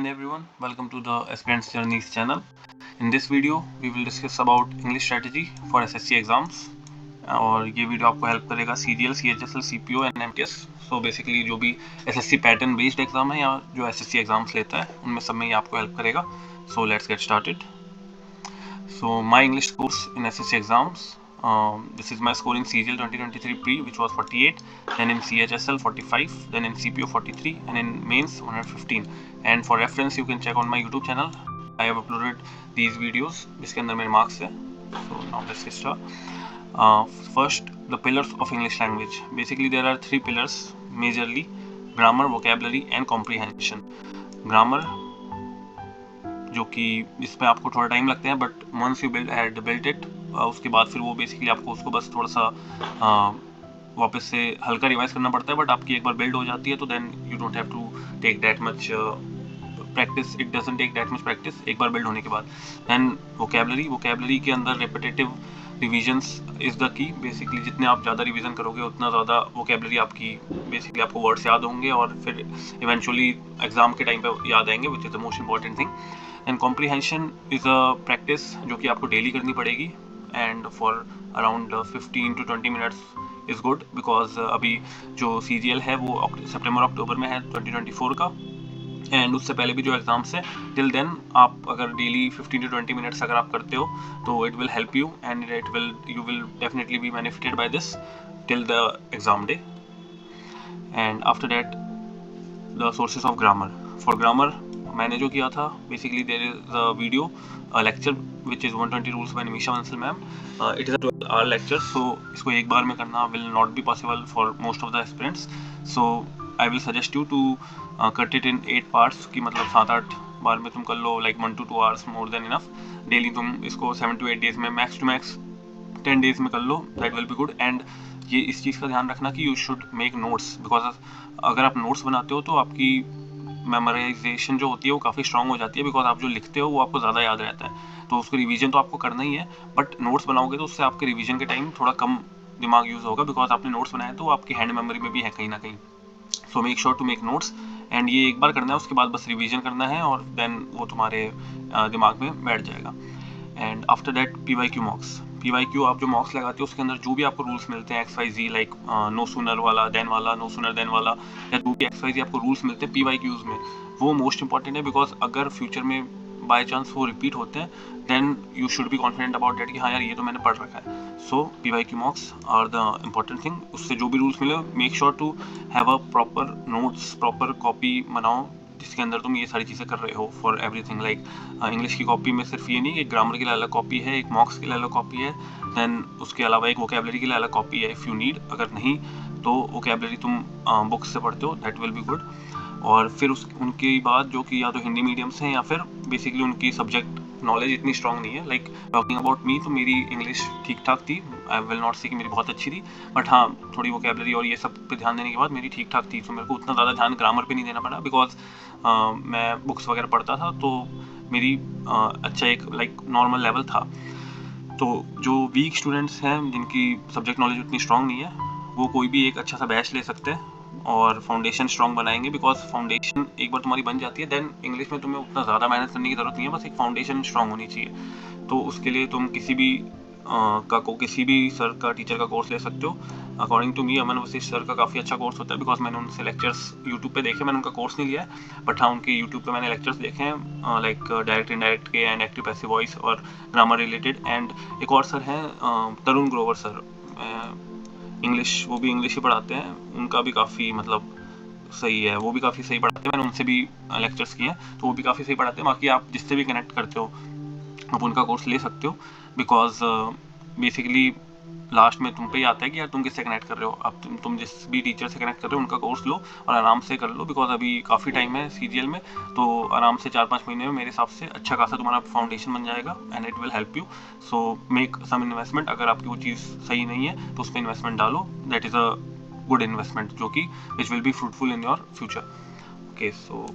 everyone, welcome to the Aspirants Journeys channel. In this video, we will discuss about English strategy for SSC exams. और ये video आपको help करेगा CGL, CHSL, CPO and MTS. So basically जो भी SSC pattern based exam है या जो SSC exams लेता है उनमें सब में ये आपको हेल्प करेगा. So let's get started. So my English course in SSC exams. This is my score in CGL 2023 pre, which was 48, then in CHSL 45, then in CPO 43, and in mains 115. And for reference, you can check on my YouTube channel. I have uploaded these videos जिसके अंदर मेरे marks है. So now let's get started. First, the pillars of English language. Basically, there are three pillars majorly: grammar, vocabulary, and comprehension. Grammar, जो कि इस पे आपको थोड़ा टाइम लगता है, but once you built it उसके बाद फिर वो बेसिकली आपको उसको बस थोड़ा सा वापस से हल्का रिवाइज करना पड़ता है. बट आपकी एक बार बिल्ड हो जाती है तो then you don't have to take that much practice. It doesn't take that much practice एक बार बिल्ड होने के बाद. देन वोकेबलरी के अंदर repetitive revisions is the key. Basically जितने आप ज़्यादा रिवीजन करोगे उतना ज़्यादा वोकेबलरी आपकी बेसिकली आपको वर्ड्स याद होंगे और फिर इवेंचुअली एग्जाम के टाइम पे याद आएंगे, which is the most important thing. And comprehension is a practice जो कि आपको डेली करनी पड़ेगी, and for around 15 to 20 minutes is good. Because अभी जो CGL है वो सितंबर अक्टूबर में है 2024 का, एंड उससे पहले भी जो एग्जाम्स है टिल देन आप अगर डेली 15 to 20 मिनट्स अगर आप करते हो तो it will help you and you will definitely be benefited by this till the exam day. And after that the sources of grammar. For grammar मैंने जो किया था, basically there is a video lecture which is 120 rules by Nimisha Bansal ma'am. It is a 12-hour lecture. So इसको एक बार में करना will not be possible for most of the aspirants. So I will suggest you to cut it in 8 parts की मतलब 7-8 बार में तुम कर लो, like 1 to 2 hours more than enough. Daily तुम इसको 7 to 8 डेज में, मैक्स टू मैक्स 10 डेज में कर लो. That will be good. And ये इस चीज़ का ध्यान रखना कि you should make notes, because अगर आप नोट्स बनाते हो तो आपकी मेमोराइजेशन जो होती है वो काफ़ी स्ट्रांग हो जाती है. बिकॉज आप जो लिखते हो वो आपको ज़्यादा याद रहता है, तो उसको रिवीजन तो आपको करना ही है, बट नोट्स बनाओगे तो उससे आपके रिवीजन के टाइम थोड़ा कम दिमाग यूज़ होगा. बिकॉज आपने नोट्स बनाए तो वो आपकी हैंड मेमोरी में भी है कहीं ना कहीं. So make sure to make notes. And ये एक बार करना है, उसके बाद बस रिवीजन करना है और देन वो तुम्हारे दिमाग में बैठ जाएगा. And after that PYQ मॉक्स. PYQ आप जो मॉक्स लगाते हो उसके अंदर जो भी आपको रूल्स मिलते हैं XYZ, लाइक नो सूनर वाला, नो सूनर देन वाला, या जो भी XYZ आपको रूल्स मिलते हैं PYQs में, वो मोस्ट इंपॉर्टेंट है. बिकॉज अगर फ्यूचर में बाई चांस वो रिपीट होते हैं then you should be confident about that कि हाँ यार ये तो मैंने पढ़ रखा है. So PYQ mocks are the important thing. उससे जो भी रूल्स मिले make sure to have a proper notes, proper copy बनाओ जिसके अंदर तुम ये सारी चीज़ें कर रहे हो फॉर एवरीथिंग. लाइक इंग्लिश की कॉपी में सिर्फ ये नहीं कि ग्रामर के लिए अलग कॉपी है, एक मॉक्स के लिए अलग कॉपी है, देन उसके अलावा एक वोकेबलरी के लिए अलग कॉपी है इफ़ यू नीड. अगर नहीं तो वोकेबलरी तुम बुक्स से पढ़ते हो, दैट विल बी गुड. और फिर उनके बाद जो कि या तो हिंदी मीडियम से हैं या फिर बेसिकली उनकी सब्जेक्ट नॉलेज इतनी स्ट्रांग नहीं है. लाइक टॉकिंग अबाउट मी, तो मेरी इंग्लिश ठीक ठाक थी. आई विल नॉट से कि मेरी बहुत अच्छी थी, बट हाँ थोड़ी वोकेबलरी और ये सब पे ध्यान देने के बाद मेरी ठीक ठाक थी. तो मेरे को उतना ज़्यादा ध्यान ग्रामर पे नहीं देना पड़ा, बिकॉज मैं बुक्स वगैरह पढ़ता था तो मेरी अच्छा एक लाइक नॉर्मल लेवल था. तो जो वीक स्टूडेंट्स हैं जिनकी सब्जेक्ट नॉलेज उतनी स्ट्रांग नहीं है, वो कोई भी एक अच्छा सा बैच ले सकते हैं और फाउंडेशन स्ट्रांग बनाएंगे. बिकॉज फाउंडेशन एक बार तुम्हारी बन जाती है देन इंग्लिश में तुम्हें उतना ज़्यादा मेहनत करने की ज़रूरत नहीं है, बस एक फाउंडेशन स्ट्रांग होनी चाहिए. तो उसके लिए तुम किसी भी किसी भी सर का, टीचर का कोर्स ले सकते हो. According to me Aman Vashishth sir का काफ़ी अच्छा कोर्स होता है, बिकॉज मैंने उनसे लेक्चर्स यूट्यूब पे देखे. मैंने उनका कोर्स नहीं लिया है, बट हाँ उनके यूट्यूब पे मैंने लेक्चर्स देखे हैं, लाइक डायरेक्ट इनडायरेक्ट के एंड एक्टिव पैसिव वॉइस और ग्रामर रिलेटेड. एंड एक और सर हैं तरुण ग्रोवर सर, इंग्लिश, वो भी इंग्लिश ही पढ़ाते हैं. उनका भी काफ़ी मतलब सही है, वो भी काफ़ी सही पढ़ाते हैं. मैंने उनसे भी लेक्चर्स किए हैं तो वो भी काफ़ी सही पढ़ाते हैं. बाकी आप जिससे भी कनेक्ट करते हो आप उनका कोर्स ले सकते हो. बिकॉज बेसिकली लास्ट में तुम पे ही आता है कि यार तुम किससे कनेक्ट कर रहे हो. अब तुम जिस भी टीचर से कनेक्ट कर रहे हो उनका कोर्स लो और आराम से कर लो. बिकॉज अभी काफ़ी टाइम है CGL में, तो आराम से 4-5 महीने में मेरे हिसाब से अच्छा खासा तुम्हारा फाउंडेशन बन जाएगा and it will help you. So make some investment. अगर आपकी वो चीज़ सही नहीं है तो उस पर इन्वेस्टमेंट डालो. That is a good investment जो कि which will be fruitful in your future. Okay, so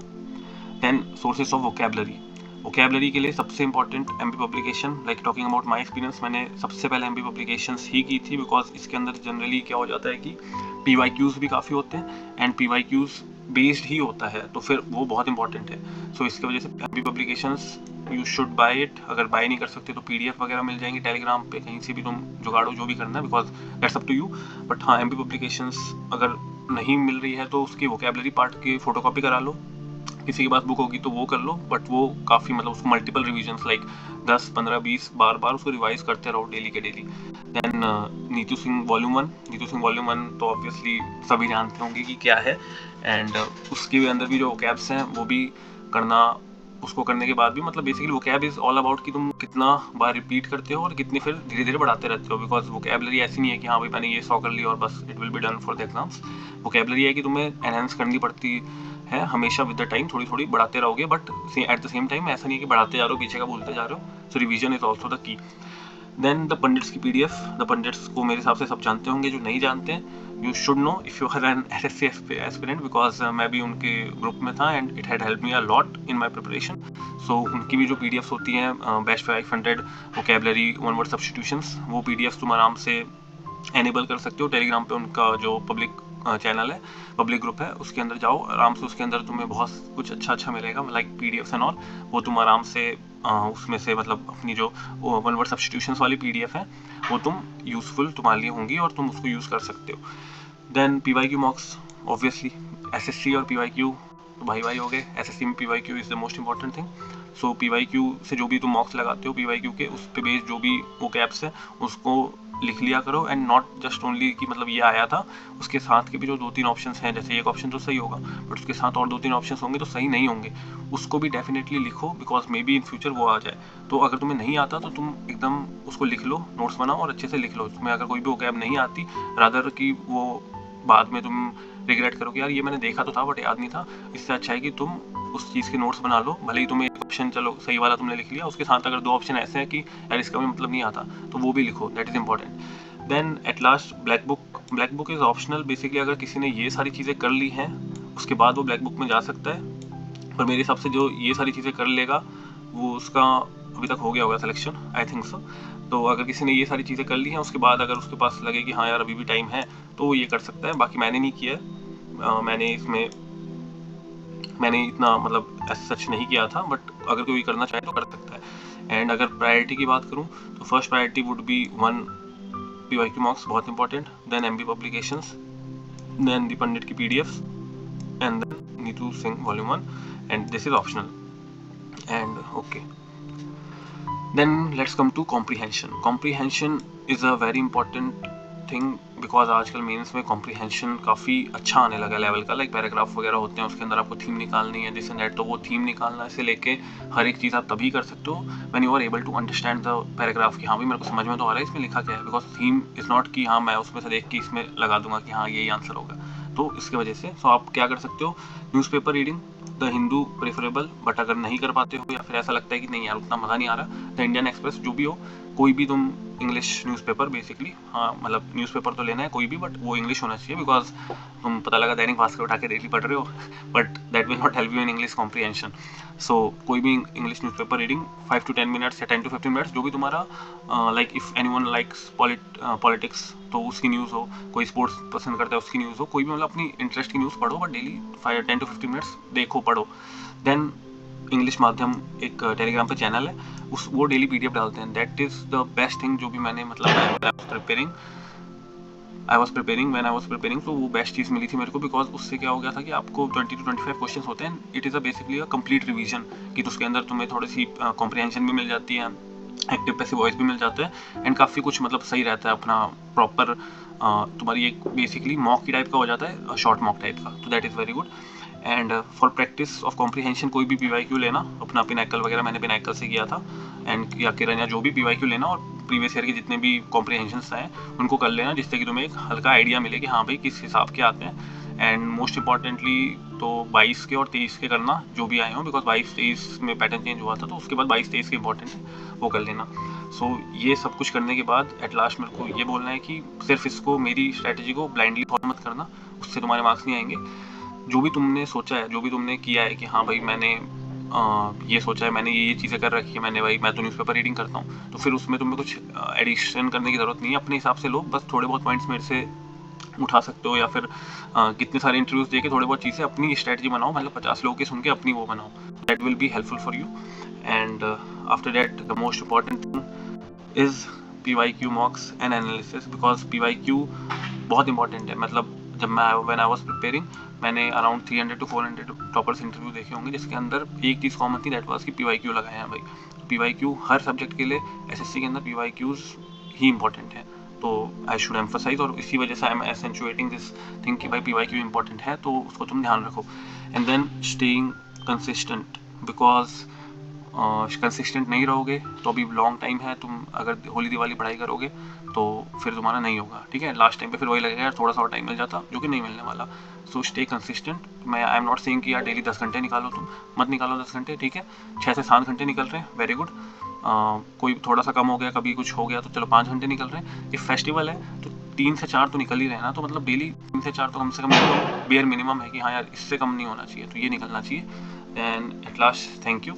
then sources of vocabulary. Vocabulary के लिए सबसे important MB publication. Like talking about my experience, मैंने सबसे पहले MB पब्लिकेशंस ही की थी. बिकॉज इसके अंदर जनरली क्या हो जाता है कि PYQs भी काफ़ी होते हैं एंड PYQs बेस्ड ही होता है, तो फिर वो बहुत इंपॉर्टेंट है। सो इसकी वजह से MP publications you should buy it. अगर बाय नहीं कर सकते तो पीडीएफ वगैरह मिल जाएंगी टेलीग्राम पे, कहीं से भी तुम जुगाड़ो जो भी करना है, because that's up to you. But हाँ, एमपी पब्लिकेशंस अगर नहीं मिल रही है तो उसकी वोकेबलरी पार्ट की फोटोकॉपी करा लो, किसी के पास बुक होगी तो वो कर लो, बट वो काफ़ी मतलब उसको मल्टीपल रिविजन्स लाइक 10, 15, 20 बार उसको रिवाइज करते रहो डेली के daily. Then Neetu Singh volume 1, Neetu Singh volume 1 तो ऑब्वियसली सभी जानते होंगे कि क्या है, एंड उसके अंदर भी जो कैब्स हैं वो भी करना। उसको करने के बाद भी मतलब बेसिकली वो कैब इज़ ऑल अबाउट कि तुम कितना बार रिपीट करते हो और कितनी फिर धीरे धीरे बढ़ाते रहते हो, बिकॉज वोकेबलरी ऐसी नहीं है कि हाँ भाई मैंने ये 100 कर लिया और बस it will be done for the exams. Vocabulary है कि तुम्हें एनहेंस करनी पड़ती है हमेशा विद द टाइम, थोड़ी थोड़ी बढ़ाते रहोगे, but at the same time ऐसा नहीं है कि बढ़ाते जा रहे हो पीछे का भूलते जा रहे हो। So revision is also the key. Then the Pandits की पीडीएफ, द पंडिट्स को मेरे हिसाब से सब जानते होंगे, जो नहीं जानते हैं you should know if you are an SSC aspirant, because मैं भी उनके ग्रुप में था and it had help me a lot in my preparation. So उनकी भी जो पीडीएफ्स होती हैं, best 500 vocabulary, one word substitutions, वो पीडीएफ्स तुम आराम से एनेबल कर सकते हो टेलीग्राम पे। उनका जो पब्लिक चैनल है, पब्लिक ग्रुप है, उसके अंदर जाओ आराम से, उसके अंदर तुम्हें बहुत कुछ अच्छा मिलेगा लाइक पीडीएफ्स एंड ऑल। वो तुम आराम से उसमें से मतलब अपनी जो वन वर्ड सब्स्टिट्यूशंस वाली पीडीएफ है वो तुम यूजफुल तुम्हारे लिए होंगी और तुम उसको यूज़ कर सकते हो। Then PYQ mocks, obviously SSC और पीवाईक्यू तो भाई भाई हो गए। एसएससी में PYQ is the most important thing. So PYQ से जो भी तुम मॉक्स लगाते हो पीवाईक्यू के, उस पे बेस्ड जो भी वो कैप्स है उसको लिख लिया करो, एंड नॉट जस्ट ओनली कि मतलब ये आया था, उसके साथ के भी जो 2-3 ऑप्शंस हैं, जैसे एक ऑप्शन तो सही होगा बट उसके साथ और 2-3 ऑप्शंस होंगे तो सही नहीं होंगे, उसको भी डेफिनेटली लिखो, because may be in future वो आ जाए। तो अगर तुम्हें नहीं आता तो तुम एकदम उसको लिख लो, नोट्स बनाओ और अच्छे से लिख लो। तुम्हें अगर कोई भी वोकैब नहीं आती, रादर कि वो बाद में तुम रिग्रेट करो कि यार ये मैंने देखा तो था बट याद नहीं था, इससे अच्छा है कि तुम उस चीज़ के नोट्स बना लो। भले ही तुम्हें एक ऑप्शन चलो सही वाला तुमने लिख लिया, उसके साथ अगर 2 ऑप्शन ऐसे हैं कि यार इसका भी मतलब नहीं आता, तो वो भी लिखो, that is important. Then at last black book is optional. Basically अगर किसी ने ये सारी चीज़ें कर ली हैं उसके बाद वो ब्लैक बुक में जा सकता है, पर मेरे हिसाब से जो ये सारी चीज़ें कर लेगा वो उसका अभी तक हो गया होगा सिलेक्शन, आई थिंक सो। तो अगर किसी ने ये सारी चीज़ें कर ली हैं उसके बाद अगर उसके पास लगे कि हाँ यार अभी भी टाइम है तो वो ये कर सकता है। बाकी मैंने नहीं किया है, मैंने इतना मतलब सच नहीं किया था, बट अगर कोई करना चाहे तो कर सकता है। एंड अगर प्रायोरिटी की बात करूँ तो first priority would be 1 PYQ marks, बहुत important, then MP publications, then the Pandit की PDF, and then Neetu Singh volume 1, and this is optional. And okay, then let's come to comprehension is a very important thing, because आजकल mains में comprehension काफ़ी अच्छा आने लगा level का, like paragraph वगैरह होते हैं उसके अंदर आपको थीम निकालनी है दिस एंड दैट, तो वो थीम निकालना से लेके हर एक चीज़ आप तभी कर सकते हो when you are able to understand the paragraph कि हाँ भी मेरे को समझ में तो आ रहा है इसमें लिखा क्या है, बिकॉज थीम इज़ नॉट कि हाँ मैं उसमें से देख के इसमें लगा दूंगा कि हाँ यही आंसर होगा। तो इसकी वजह से सो आप क्या कर सकते हो, newspaper reading, the Hindu preferable, but अगर नहीं कर पाते हो या फिर ऐसा लगता है कि नहीं यार उतना मज़ा नहीं आ रहा, द इंडियन एक्सप्रेस, जो भी हो, कोई भी तुम इंग्लिश न्यूज़पेपर बेसिकली, हाँ मतलब न्यूज़पेपर तो लेना है कोई भी, बट वो इंग्लिश होना चाहिए, बिकॉज तुम पता लगा दैनिक भास्कर उठा के डेली पढ़ रहे हो but that will not help you in English comprehension. So कोई भी English newspaper reading 5 to 10 minutes या 10 to 15 मिनट्स, जो भी तुम्हारा like if anyone likes politics तो उसकी न्यूज़ हो, कोई स्पोर्ट्स पसंद करता है उसकी न्यूज़ हो, कोई भी मतलब अपनी इंटरेस्ट की न्यूज़ पढ़ो, बट डेली 10 to 15 मिनट्स देखो, पढ़ो। देन इंग्लिश माध्यम एक टेलीग्राम पे चैनल है, उस वो डेली पीडीएफ डालते हैं, that is the best thing जो भी मैंने मतलब आई वॉज प्रिपेयरिंग तो वो बेस्ट चीज़ मिली थी मेरे को, बिकॉज उससे क्या हो गया था कि आपको 20 to 25 क्वेश्चन होते हैं, it is a basically a complete revision, कि तो उसके अंदर तुम्हें थोड़ी सी कॉम्प्रीहेंशन भी मिल जाती है, एक्टिव पैसिव वॉइस भी मिल जाता है, एंड काफ़ी कुछ मतलब सही रहता है अपना प्रॉपर, तुम्हारी एक बेसिकली मॉक की टाइप का हो जाता है, शॉर्ट मॉक टाइप का, तो that is very good. And for practice of comprehension कोई भी पीवाईक्यू लेना, अपना पिनाकल वगैरह मैंने पिनाकल से किया था, एंड या किरण या जो भी पीवाईक्यू लेना, और प्रीवियस ईयर के जितने भी कॉम्प्रीहेंशंस हैं उनको कर लेना, जिससे कि तुम्हें एक हल्का आइडिया मिले कि हाँ भाई किस हिसाब के आते हैं। एंड मोस्ट इंपॉर्टेंटली तो 22 के और 23 के करना जो भी आए हों, बिकॉज 22-23 में पैटर्न चेंज हुआ था, तो उसके बाद 22-23 के इंपॉर्टेंट है, वो कर लेना। सो ये सब कुछ करने के बाद एट लास्ट मेरे को ये बोलना है कि सिर्फ इसको, मेरी स्ट्रैटेजी को ब्लाइंडली फॉलो मत करना, उससे तुम्हारे मार्क्स नहीं आएंगे। जो भी तुमने सोचा है, जो भी तुमने किया है कि हाँ भाई मैंने ये सोचा है, मैंने ये चीज़ें कर रखी है, मैंने भाई मैं तो न्यूज़पेपर रीडिंग करता हूँ, तो फिर उसमें तुम्हें कुछ एडिशन करने की ज़रूरत नहीं है, अपने हिसाब से लो, बस थोड़े बहुत पॉइंट्स मेरे से उठा सकते हो, या फिर कितने सारे इंटरव्यूज देके थोड़े बहुत चीज़ें अपनी स्ट्रेटजी बनाओ, मतलब 50 लोगों की सुन के अपनी वो बनाओ, that will be helpful for you. And after that the most important thing is PYQ मॉक्स and analysis, because PYQ बहुत इंपॉर्टेंट है। मतलब जब मैं व्हेन आई वाज प्रिपेयरिंग, मैंने अराउंड 300 to 400 टॉपर्स इंटरव्यू देखे होंगे, जिसके अंदर एक चीज़ कॉमन थी, दैट वाज कि PYQ लगाए हैं भाई। PYQ हर सब्जेक्ट के लिए SSC के अंदर PYQs ही इंपॉर्टेंट है, तो आई शुड एम्फोसाइज, और इसी वजह से आई एम एसेंचुएटिंग दिस थिंग कि भाई PYQ इंपॉर्टेंट है, तो उसको तुम ध्यान रखो। And then staying consistent, because consistent नहीं रहोगे तो अभी लॉन्ग टाइम है, तुम अगर होली दिवाली पढ़ाई करोगे तो फिर तुम्हारा नहीं होगा, ठीक है। लास्ट टाइम पे फिर वही लगेगा यार थोड़ा सा और टाइम मिल जाता, जो कि नहीं मिलने वाला। So stay consistent. मैं आई एम नॉट सेइंग कि यार डेली 10 घंटे निकालो, तुम मत निकालो 10 घंटे, ठीक है। 6 से 7 घंटे निकल रहे हैं, वेरी गुड। कोई थोड़ा सा कम हो गया, कभी कुछ हो गया तो चलो 5 घंटे निकल रहे हैं। ये फेस्टिवल है तो 3 से 4 तो निकल ही रहे हैं ना, तो मतलब डेली 3 से 4 तो कम से कम बेयर मिनिमम है कि हाँ यार इससे कम नहीं होना चाहिए, तो ये निकलना चाहिए। And at last, thank you,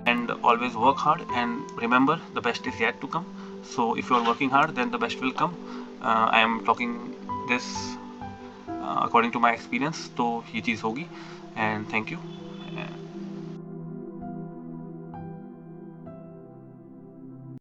and always work hard, and remember the best is yet to come. So if you are working hard, then the best will come. I am talking this according to my experience, तो ये चीज़ होगी। And thank you.